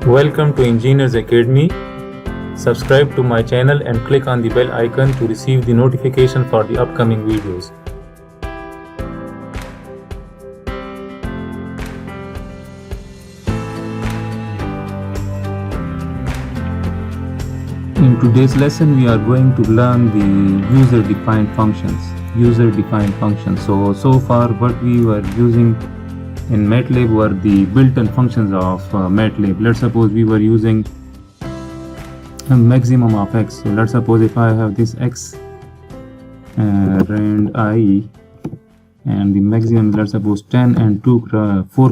Welcome to Engineers Academy. Subscribe to my channel and click on the bell icon to receive the notification for the upcoming videos. In today's lesson, we are going to learn the user-defined functions. So far what we were using in MATLAB were the built-in functions of MATLAB. Let's suppose we were using a maximum of x. So let's suppose if I have this x rand I, and the maximum, let's suppose 10 and 4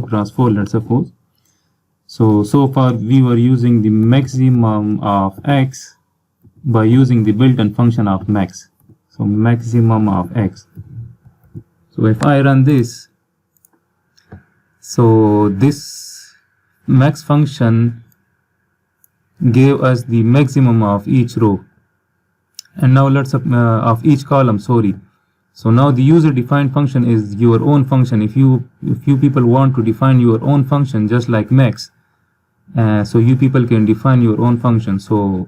cross 4, let's suppose. So far we were using the maximum of x by using the built-in function of max. So maximum of x. So if I run this, so this max function gave us the maximum of each row, and now let's of each column, sorry. So now the user defined function is your own function. If you people want to define your own function just like max, so you people can define your own function. So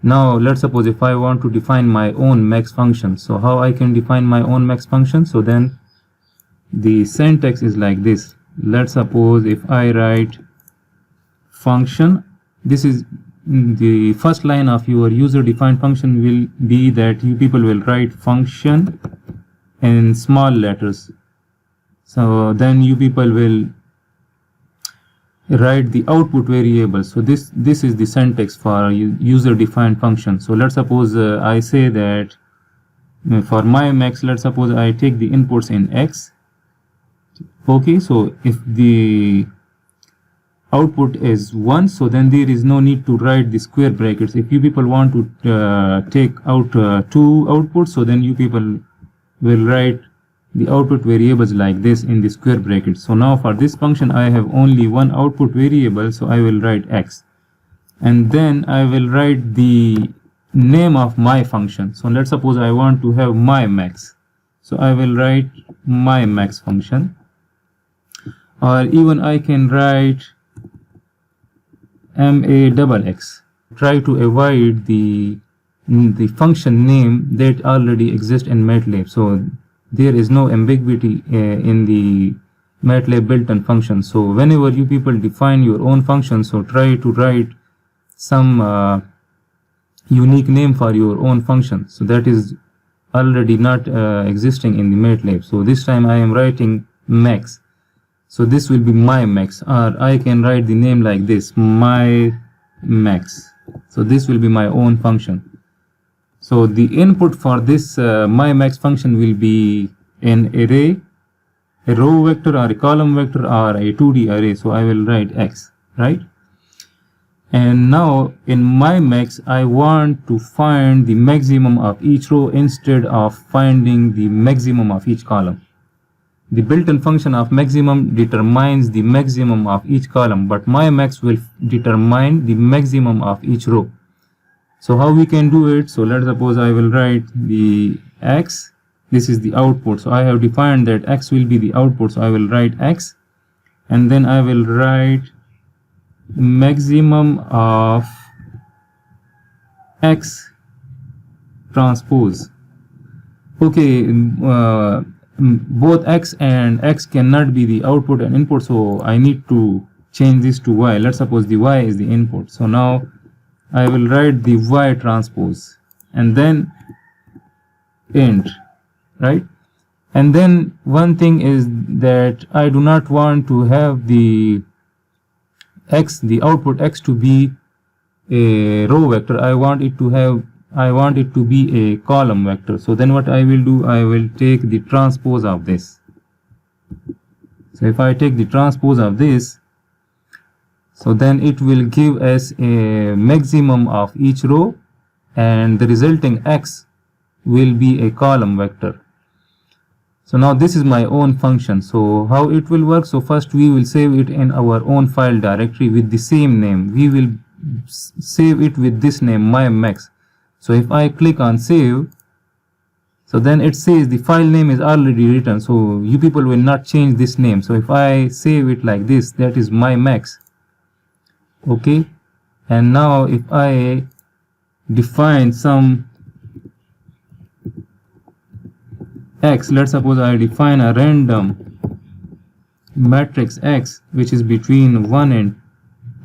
now let's suppose if I want to define my own max function, so how I can define my own max function? So then the syntax is like this. Let's suppose if I write function, this is the first line of your user defined function will be that you people will write function in small letters. So then you people will write the output variable. So this is the syntax for user defined function. So let's suppose I say that for my max, let's suppose I take the inputs in x. Okay, so if the output is 1, so then there is no need to write the square brackets. If you people want to take out 2 outputs, so then you people will write the output variables like this in the square brackets. So now for this function I have only one output variable, so I will write x, and then I will write the name of my function. So let's suppose I want to have my max, so I will write my max function, or even I can write MAXX. Try to avoid the function name that already exists in MATLAB. So there is no ambiguity in the MATLAB built-in function. So whenever you people define your own function, so try to write some unique name for your own function. So that is already not existing in the MATLAB. So this time I am writing max. So this will be my max, or I can write the name like this, my max. So this will be my own function. So the input for this my max function will be an array, a row vector or a column vector or a 2D array. So I will write x, right? And now in my max I want to find the maximum of each row instead of finding the maximum of each column. The built-in function of maximum determines the maximum of each column, but my max will determine the maximum of each row. So how we can do it? So let's suppose I will write the x. This is the output. So I have defined that x will be the output. So I will write x, and then I will write maximum of x transpose. Okay, both x and x cannot be the output and input, so I need to change this to y. Let's suppose the y is the input. So now I will write the y transpose, and then int, right? And then one thing is that I do not want to have the x, the output x, to be a row vector. I want it to be a column vector. So then what I will do, I will take the transpose of this. So if I take the transpose of this, so then it will give us a maximum of each row, and the resulting x will be a column vector. So now this is my own function. So how it will work? So first we will save it in our own file directory with the same name. We will save it with this name, my max. So if I click on save, so then it says the file name is already written, so you people will not change this name. So if I save it like this, that is my max. Okay, and now if I define some x, let's suppose I define a random matrix x which is between 1 and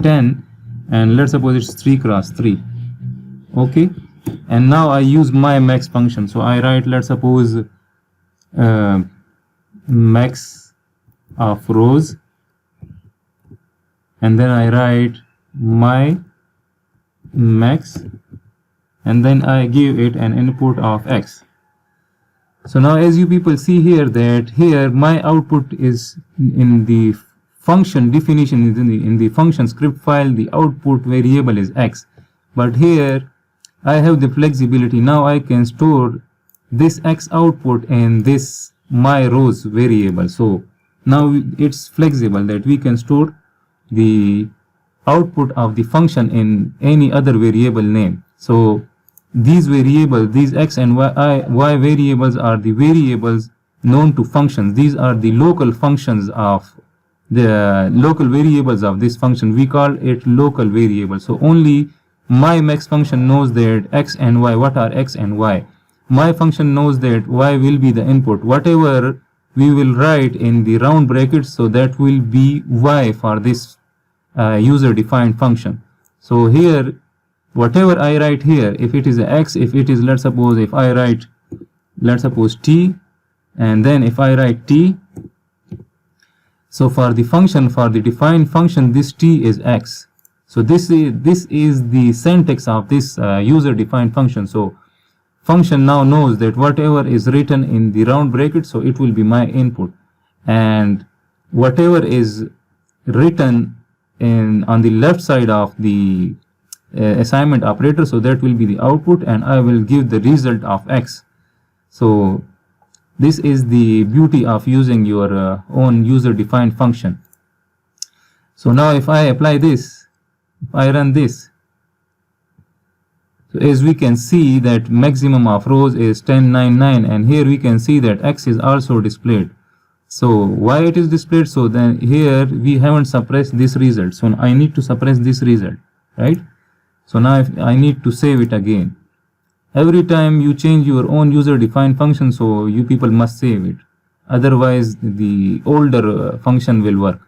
10, and let's suppose it's 3 cross 3. Okay, and now I use my max function. So I write, let's suppose max of rows, and then I write my max, and then I give it an input of x. So now as you people see here, that here my output is in the function definition, is in the function script file, the output variable is x, but here I have the flexibility. Now I can store this x output in this my rows variable. So now it's flexible, that we can store the output of the function in any other variable name. So these variables, these x and y variables, are the variables known to functions. These are the local functions of the local variables of this function. We call it local variable. So only my max function knows that x and y, what are x and y. My function knows that y will be the input. Whatever we will write in the round brackets, so that will be y for this user defined function. So here whatever I write here, if it is a x, if it is, let's suppose, if I write, let's suppose t, and then if I write t, so for the function, for the defined function, this t is x. So this is the syntax of this user defined function. So function now knows that whatever is written in the round bracket, so it will be my input, and whatever is written on the left side of the assignment operator, so that will be the output, and I will give the result of x. So this is the beauty of using your own user defined function. So now if I apply this, if I run this, so as we can see that maximum of rows is 1099, and here we can see that x is also displayed. So why it is displayed? So then here we haven't suppressed this result, so I need to suppress this result, right? So now if I need to save it again. Every time you change your own user defined function, so you people must save it, otherwise the older function will work.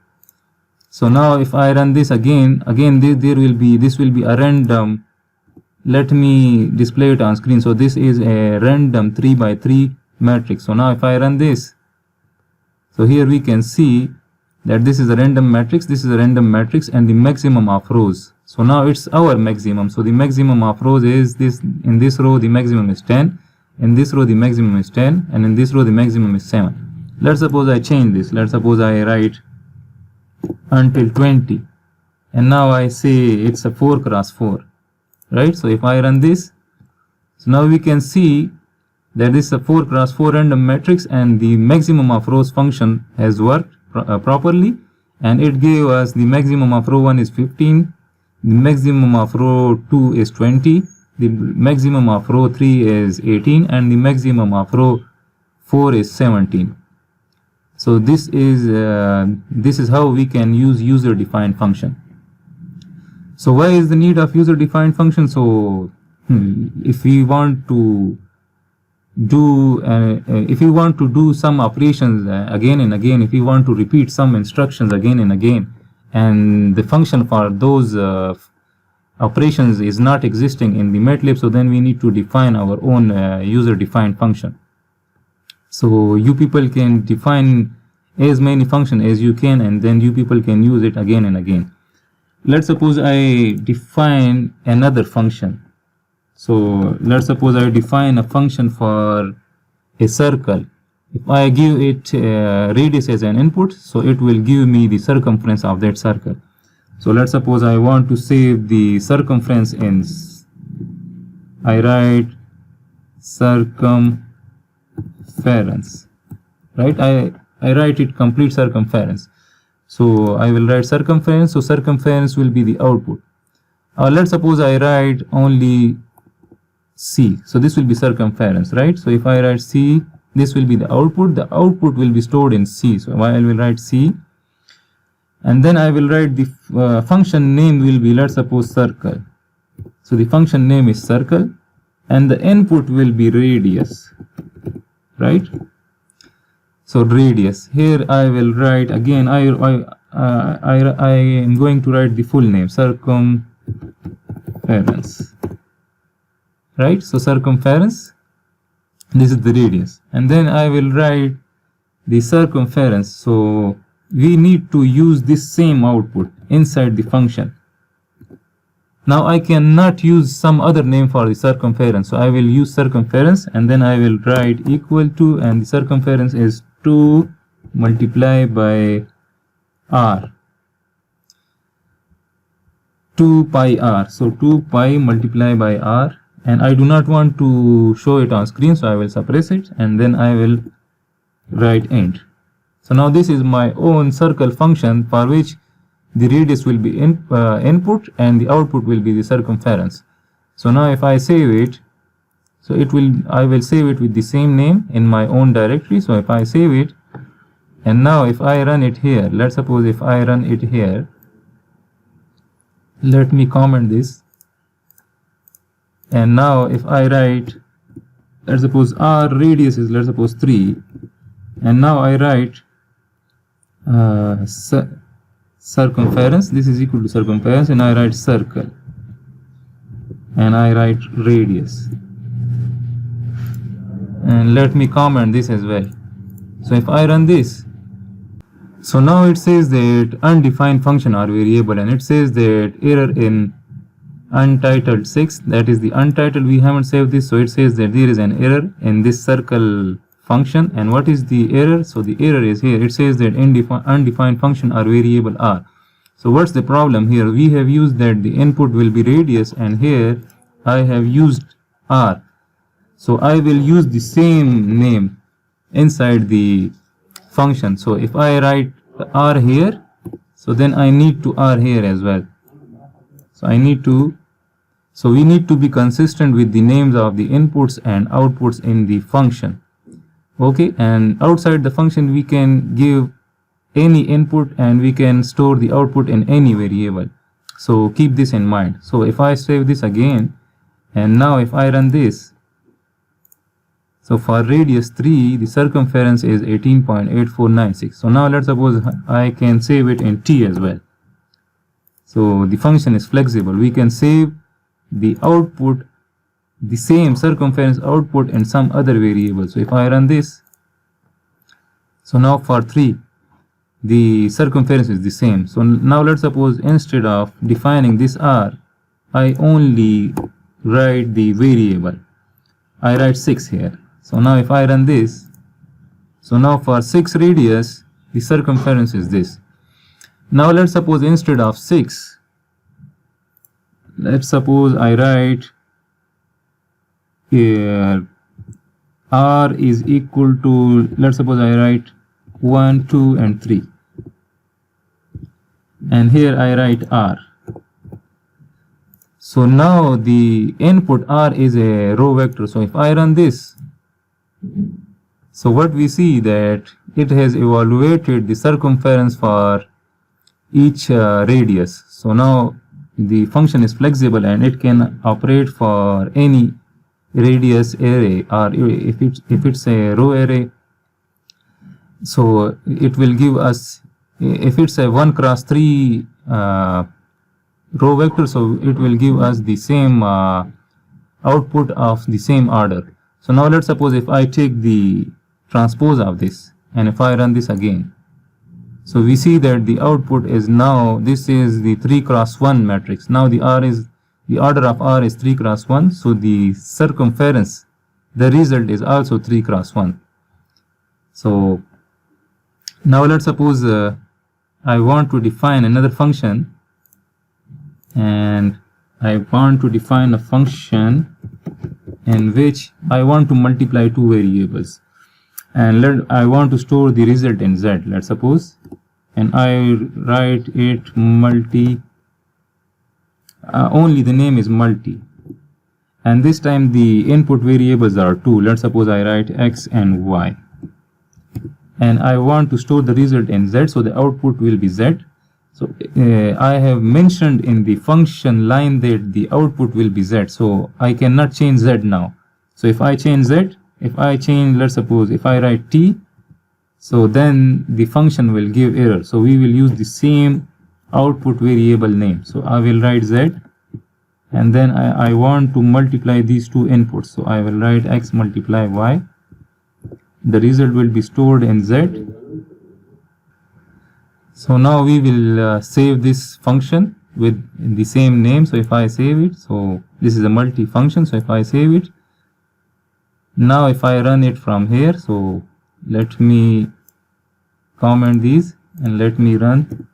So now if I run this again this will be a random. Let me display it on screen. So this is a random 3 by 3 matrix. So now if I run this, so here we can see that this is a random matrix, this is a random matrix, and the maximum of rows. So now it's our maximum. So the maximum of rows is this. In this row the maximum is 10, in this row the maximum is 10, and in this row the maximum is 7. Let's suppose I change this. Let's suppose I write until 20, and now I say it's a 4 cross 4, right? So if I run this, so now we can see that this is a 4 cross 4 random matrix, and the maximum of rows function has worked properly, and it gave us the maximum of row 1 is 15, the maximum of row 2 is 20, the maximum of row 3 is 18, and the maximum of row 4 is 17. So this is how we can use user defined function. So why is the need of user defined function? So if we want to do some operations again and again, if we want to repeat some instructions again and again, and the function for those operations is not existing in the MATLAB, so then we need to define our own user defined function. So you people can define as many functions as you can, and then you people can use it again and again. Let's suppose I define another function. So let's suppose I define a function for a circle. If I give it radius as an input, so it will give me the circumference of that circle. So let's suppose I want to save the circumference in, I write circumference, right? I write it complete circumference. So I will write circumference, so circumference will be the output. Let's suppose I write only C, so this will be circumference, right? So if I write C, this will be the output will be stored in C. So I will write C, and then I will write the function name will be, let's suppose, circle. So the function name is circle, and the input will be radius, right? So radius. Here I will write again. I am going to write the full name, circumference, right? So circumference. This is the radius, and then I will write the circumference. So we need to use this same output inside the function. Now I cannot use some other name for the circumference, so I will use circumference, and then I will write equal to, and the circumference is 2 multiplied by r, 2 pi r. So 2 pi multiplied by r, and I do not want to show it on screen, so I will suppress it, and then I will write int. So now this is my own circle function for which the radius will be input and the output will be the circumference. So now if I save it, so I will save it with the same name in my own directory. So if I save it, and now if I run it here, let's suppose if I run it here, let me comment this, and now if I write, let's suppose r radius is, let's suppose, 3, and now I write circumference, this is equal to circumference, and I write circle, and I write radius, and let me comment this as well. So if I run this, so now it says that undefined function or variable, and it says that error in untitled 6, that is the untitled, we haven't saved this, so it says that there is an error in this circle function. And what is the error? So the error is here, it says that undefined function or variable r. So what's the problem here? We have used that the input will be radius, and here I have used r. So I will use the same name inside the function. So if I write r here, so then I need to r here as well. So we need to be consistent with the names of the inputs and outputs in the function. Okay, and outside the function we can give any input and we can store the output in any variable. So keep this in mind. So if I save this again, and now if I run this, so for radius 3, the circumference is 18.8496. So now let's suppose I can save it in t as well. So the function is flexible. We can save the output, the same circumference output, in some other variable. So if I run this, so now for 3, the circumference is the same. So now let's suppose instead of defining this r, I only write the variable. I write 6 here. So now if I run this, so now for 6 radius, the circumference is this. Now let's suppose instead of 6, let's suppose I write here r is equal to, let's suppose I write 1, 2 and 3, and here I write r. So now the input r is a row vector. So if I run this, so what we see that it has evaluated the circumference for each radius. So now the function is flexible and it can operate for any radius array, or if it's a row array, so it will give us, if it's a 1 cross 3 row vector, so it will give us the same output of the same order. So now let's suppose if I take the transpose of this, and if I run this again, so we see that the output is now, this is the 3 cross 1 matrix. Now the order of r is 3 cross 1, so the circumference, the result is also 3 cross 1. So now let's suppose I want to define another function, and I want to define a function in which I want to multiply two variables, and I want to store the result in z, let's suppose, and I write it multi, only the name is multi, and this time the input variables are 2. Let's suppose I write x and y, and I want to store the result in z, so the output will be z, So I have mentioned in the function line that the output will be z, so I cannot change z now. So if I change z, let's suppose if I write t, so then the function will give error. So we will use the same output variable name. So I will write z, and then I want to multiply these two inputs. So I will write x multiply y. The result will be stored in z. So now we will save this function with the same name. So if I save it, so this is a multi-function. So if I save it, now if I run it from here, so let me comment these and let me run.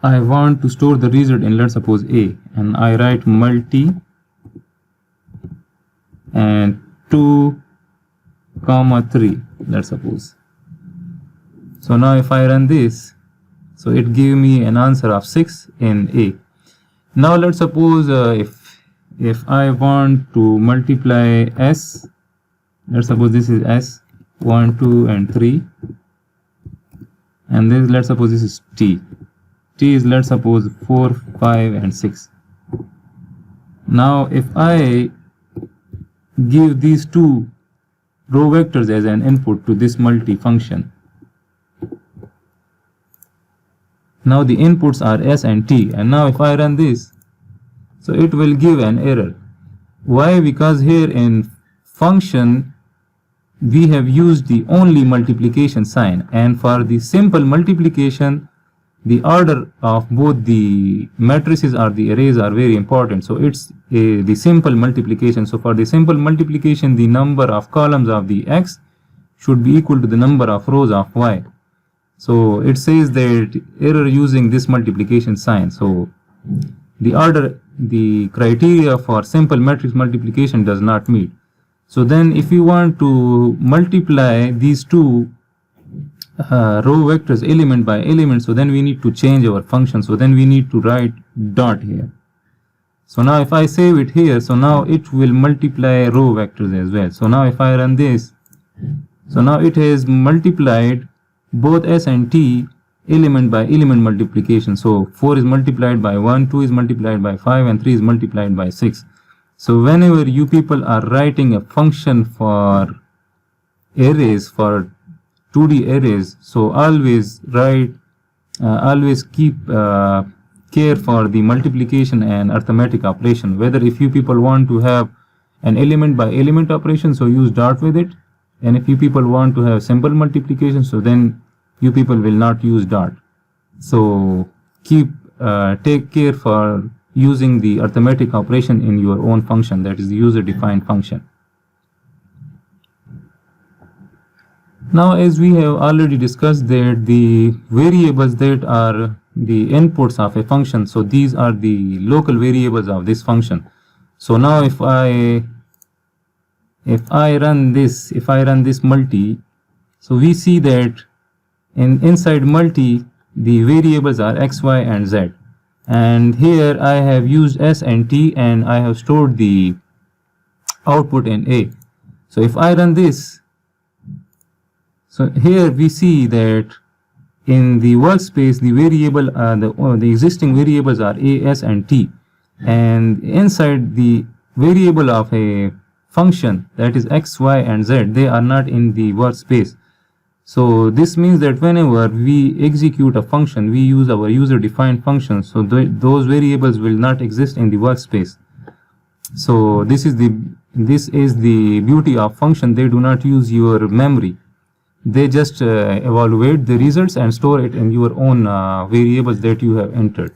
I want to store the result in, let's suppose, a, and I write multi and 2, 3, let's suppose. So now if I run this, so it gives me an answer of 6 in a. Now let's suppose if I want to multiply s, let's suppose this is s, 1, 2 and 3, and this, let's suppose this is t. T is, let's suppose, 4, 5 and 6. Now if I give these two row vectors as an input to this multi-function, now the inputs are s and t, and now if I run this, so it will give an error. Why? Because here in function we have used the only multiplication sign, and for the simple multiplication the order of both the matrices or the arrays are very important. So it's the simple multiplication. So for the simple multiplication, the number of columns of the x should be equal to the number of rows of y. So it says that error using this multiplication sign. So the criteria for simple matrix multiplication does not meet. So then if you want to multiply these two row vectors element by element, so then we need to change our function. So then we need to write dot here. So now if I save it here, so now it will multiply row vectors as well. So now if I run this, so now it has multiplied both s and t element by element multiplication. So 4 is multiplied by 1, 2 is multiplied by 5 and 3 is multiplied by 6. So whenever you people are writing a function for arrays, for 2D arrays, so always write, always keep care for the multiplication and arithmetic operation. Whether if you people want to have an element by element operation, so use dot with it, and if you people want to have simple multiplication, so then you people will not use dot. So take care for using the arithmetic operation in your own function, that is the user defined function. Now, as we have already discussed, that the variables that are the inputs of a function, so these are the local variables of this function. So now if I run this multi, so we see that inside multi the variables are x, y and z, and here I have used s and t and I have stored the output in a. So if I run this, so here we see that in the workspace the variable the existing variables are a, s and t, and inside the variable of a function, that is x, y and z, they are not in the workspace. So this means that whenever we execute a function, we use our user defined function, so those variables will not exist in the workspace. So this is the beauty of function. They do not use your memory. They just evaluate the results and store it in your own variables that you have entered.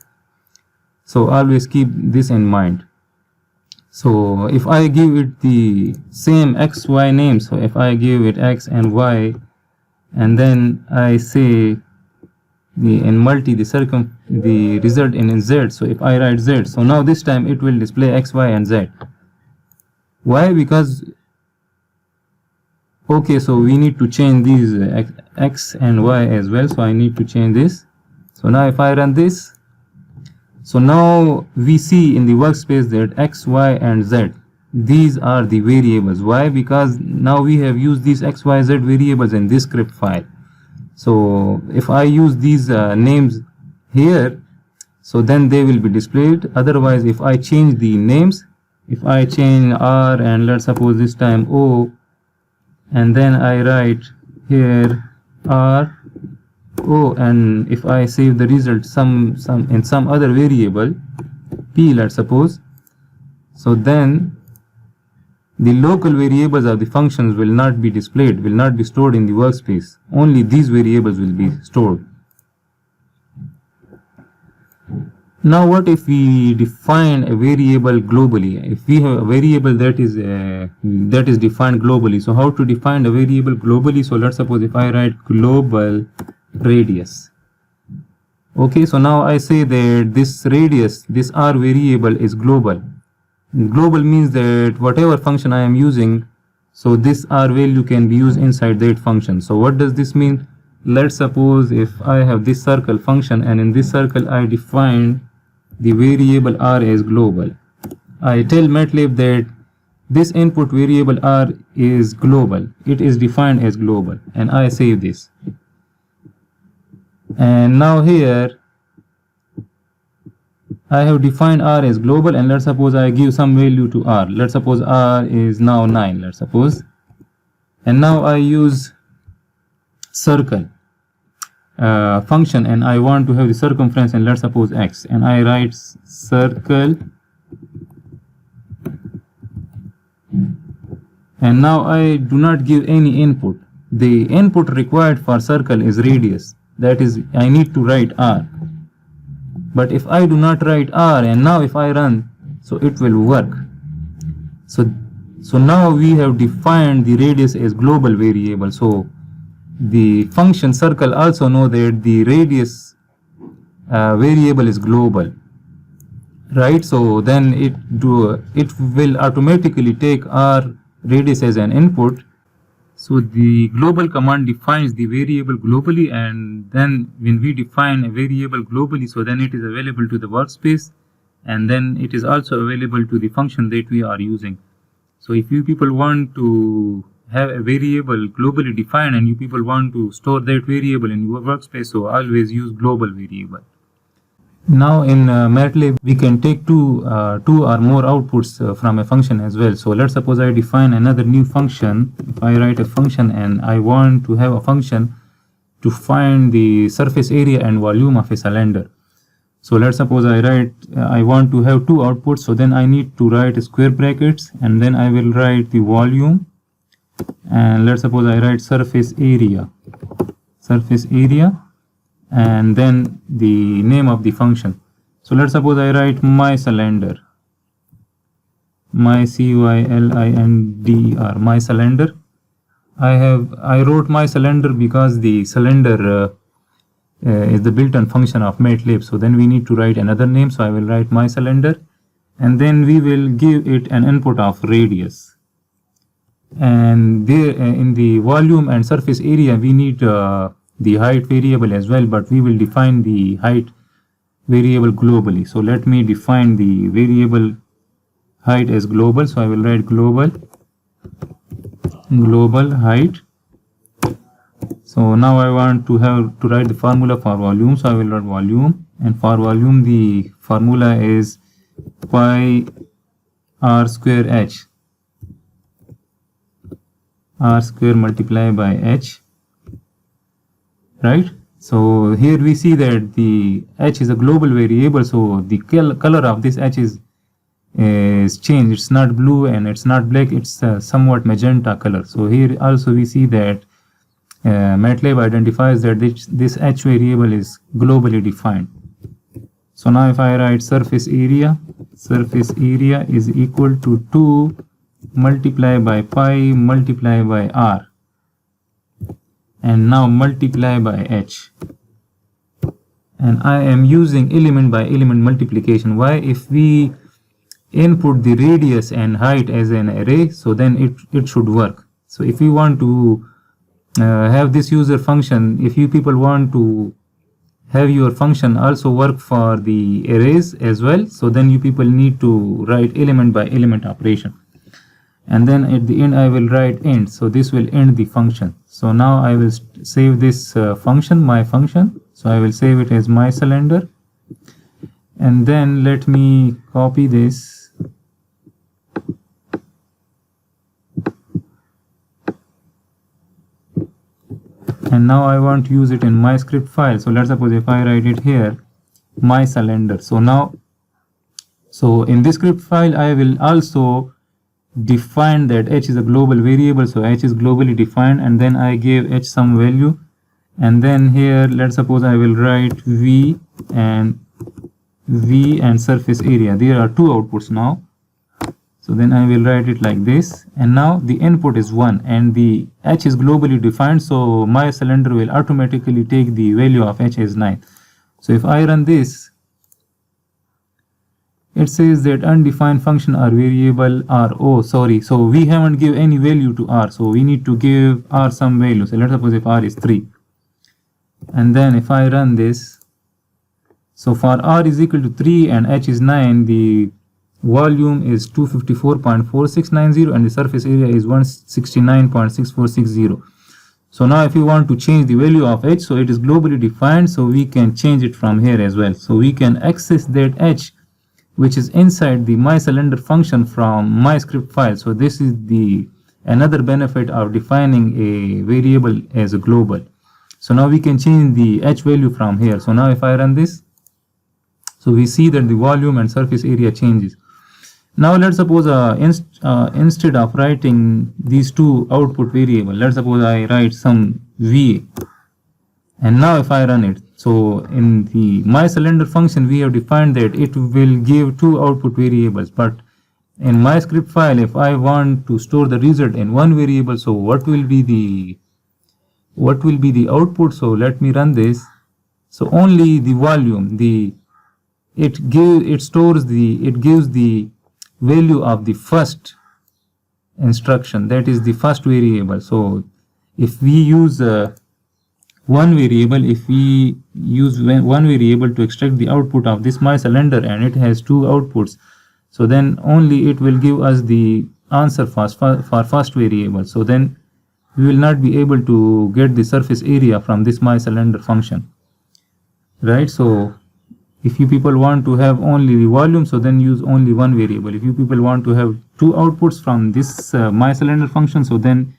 So always keep this in mind. So if I give it the same x, y name, so if I give it x and y, and then I say in multi the result in z, so if I write z, so now this time it will display x, y and z. Why? Because okay, so we need to change these x and y as well, so I need to change this. So now if I run this, so now we see in the workspace that x, y and z, these are the variables. Why? Because now we have used these x, y, z variables in this script file. So if I use these names here, so then they will be displayed. Otherwise, if I change the names, if I change R and let's suppose this time O, and then I write here R O, and if I save the result in some other variable P, let's suppose, so then the local variables of the functions will not be displayed, will not be stored in the workspace. Only these variables will be stored. Now what if we define a variable globally? If we have a variable that is defined globally, so how to define a variable globally? So let's suppose if I write global radius. Okay, so now I say that this radius, this R variable is global. Global means that whatever function I am using, so this R value can be used inside that function. So what does this mean? Let's suppose if I have this circle function, and in this circle I define the variable R as global. I tell MATLAB that this input variable R is global. It is defined as global, and I save this. And now here I have defined R as global, and let's suppose I give some value to R. Let's suppose R is now 9, let's suppose. And now I use circle function, and I want to have the circumference, and let's suppose X, and I write circle, and now I do not give any input. The input required for circle is radius, that is I need to write R. But if I do not write R, and now if I run, so it will work. So now we have defined the radius as global variable. So the function circle also know that the radius variable is global, right? So then it will automatically take R radius as an input. So the global command defines the variable globally, and then when we define a variable globally, so then it is available to the workspace, and then it is also available to the function that we are using. So if you people want to have a variable globally defined, and you people want to store that variable in your workspace, so always use global variable. Now in MATLAB we can take two or more outputs from a function as well. So let's suppose I define another new function. If I write a function and I want to have a function to find the surface area and volume of a cylinder. So let's suppose I want to have two outputs, so then I need to write square brackets, and then I will write the volume, and let's suppose I write surface area, and then the name of the function. So let's suppose I write my cylinder, my cylinder, my cylinder. I wrote my cylinder because the cylinder is the built-in function of MATLAB. So then we need to write another name. So I will write my cylinder, and then we will give it an input of radius. And there in the volume and surface area we need the height variable as well, but we will define the height variable globally. So let me define the variable height as global. So I will write global height. So now I want to write the formula for volume. So I will write volume, and for volume the formula is pi r square h, r square multiplied by h. Right? So here we see that the h is a global variable, so the color of this h is changed. It's not blue and it's not black, it's somewhat magenta color. So here also we see that MATLAB identifies that this h variable is globally defined. So now if I write surface area is equal to 2 multiplied by pi multiplied by r, and now multiply by h, and I am using element by element multiplication. Why? If we input the radius and height as an array, so then it should work. So if you want to have this user function, if you people want to have your function also work for the arrays as well, so then you people need to write element by element operation. and then at the end I will write end. So this will end the function. So now I will save this function, my function. So I will save it as my cylinder, and then let me copy this. And now I want to use it in my script file. So let's suppose if I write it here, my cylinder. So now, so in this script file, I will also define that h is a global variable. So h is globally defined, and then I gave h some value. And then here, let's suppose I will write v and surface area. There are two outputs now. So then I will write it like this, and now the input is 1 and the h is globally defined, so my cylinder will automatically take the value of h as 9. So if I run this, it says that undefined function or variable r. Oh, sorry, so we haven't given any value to r, so we need to give r some value. So let's suppose if r is 3, and then if I run this, so for r is equal to 3 and h is 9, the volume is 254.4690 and the surface area is 169.6460. So now if you want to change the value of h, so it is globally defined, so we can change it from here as well. So we can access that h which is inside the my cylinder function from my script file. So this is the another benefit of defining a variable as a global. So now we can change the h value from here. So now if I run this, so we see that the volume and surface area changes. Now let's suppose instead of writing these two output variables, let's suppose I write some VA, and now if I run it, so in the my cylinder function we have defined that it will give two output variables, but in my script file if I want to store the result in one variable, so what will be the output? So let me run this. So only the volume, it gives the value of the first instruction, that is the first variable. So if we use one variable to extract the output of this my cylinder and it has two outputs, so then only it will give us the answer for first variable. So then we will not be able to get the surface area from this my cylinder function, right? So if you people want to have only the volume, so then use only one variable. If you people want to have two outputs from this my cylinder function, so then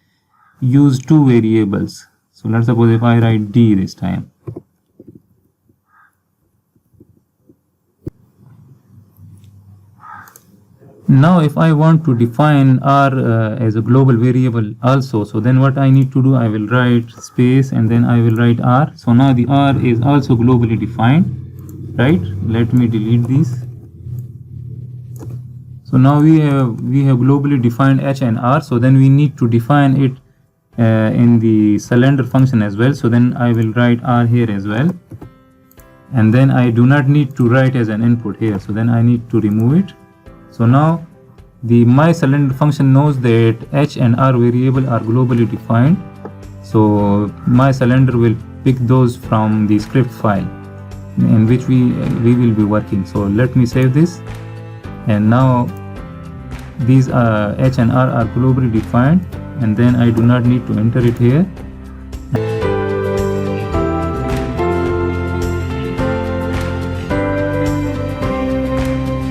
use two variables. So let's suppose if I write d this time. Now if I want to define r as a global variable also, so then what I need to do, I will write space and then I will write r. So now the r is also globally defined. Right, let me delete these. So now we have globally defined h and r, so then we need to define it in the cylinder function as well. So then I will write r here as well, and then I do not need to write as an input here, so then I need to remove it. So now the my cylinder function knows that h and r variable are globally defined, so my cylinder will pick those from the script file in which we will be working. So let me save this, and now these h and r are globally defined, and then I do not need to enter it here.